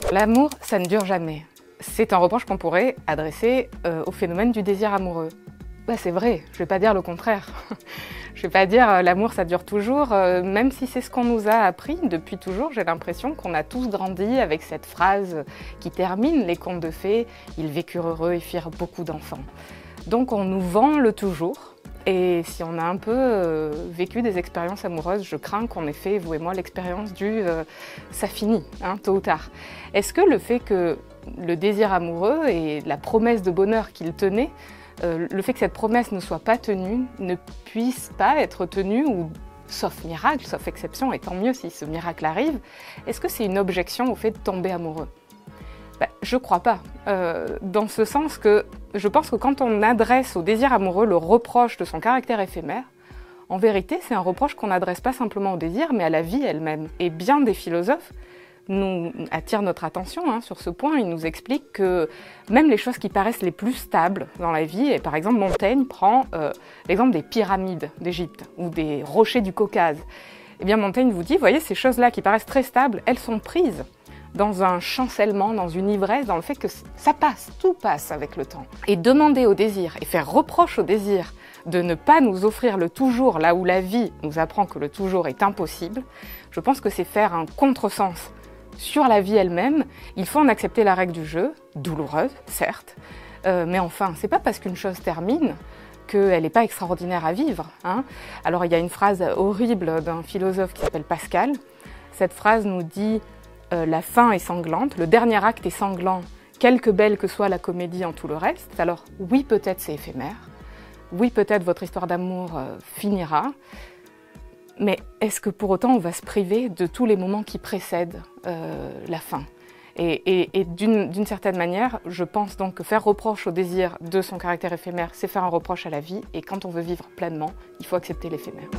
L'amour, ça ne dure jamais. C'est un reproche qu'on pourrait adresser au phénomène du désir amoureux. Bah, c'est vrai, je ne vais pas dire le contraire. Je ne vais pas dire l'amour ça dure toujours, même si c'est ce qu'on nous a appris depuis toujours. J'ai l'impression qu'on a tous grandi avec cette phrase qui termine les contes de fées « Ils vécurent heureux et firent beaucoup d'enfants ». Donc on nous vend le toujours. Et si on a un peu vécu des expériences amoureuses, je crains qu'on ait fait, vous et moi, l'expérience du ça finit, hein, tôt ou tard. Est-ce que le fait que le désir amoureux et la promesse de bonheur qu'il tenait, le fait que cette promesse ne soit pas tenue, ne puisse pas être tenue, ou sauf miracle, sauf exception, et tant mieux si ce miracle arrive, est-ce que c'est une objection au fait de tomber amoureux ? Ben, je ne crois pas, dans ce sens que je pense que quand on adresse au désir amoureux le reproche de son caractère éphémère, en vérité c'est un reproche qu'on n'adresse pas simplement au désir mais à la vie elle-même. Et bien des philosophes nous attirent notre attention sur ce point. Ils nous expliquent que même les choses qui paraissent les plus stables dans la vie, et par exemple Montaigne prend l'exemple des pyramides d'Égypte ou des rochers du Caucase, et bien Montaigne vous dit, voyez, ces choses-là qui paraissent très stables, elles sont prises dans un chancellement, dans une ivresse, dans le fait que ça passe, tout passe avec le temps. Et demander au désir et faire reproche au désir de ne pas nous offrir le toujours là où la vie nous apprend que le toujours est impossible, je pense que c'est faire un contresens sur la vie elle-même. Il faut en accepter la règle du jeu, douloureuse, certes, mais enfin, c'est pas parce qu'une chose termine qu'elle n'est pas extraordinaire à vivre. Alors il y a une phrase horrible d'un philosophe qui s'appelle Pascal. Cette phrase nous dit la fin est sanglante, le dernier acte est sanglant, quelque belle que soit la comédie en tout le reste. Alors oui, peut-être c'est éphémère, oui, peut-être votre histoire d'amour finira, mais est-ce que pour autant on va se priver de tous les moments qui précèdent la fin ? Et d'une certaine manière, je pense donc que faire reproche au désir de son caractère éphémère, c'est faire un reproche à la vie, et quand on veut vivre pleinement, il faut accepter l'éphémère.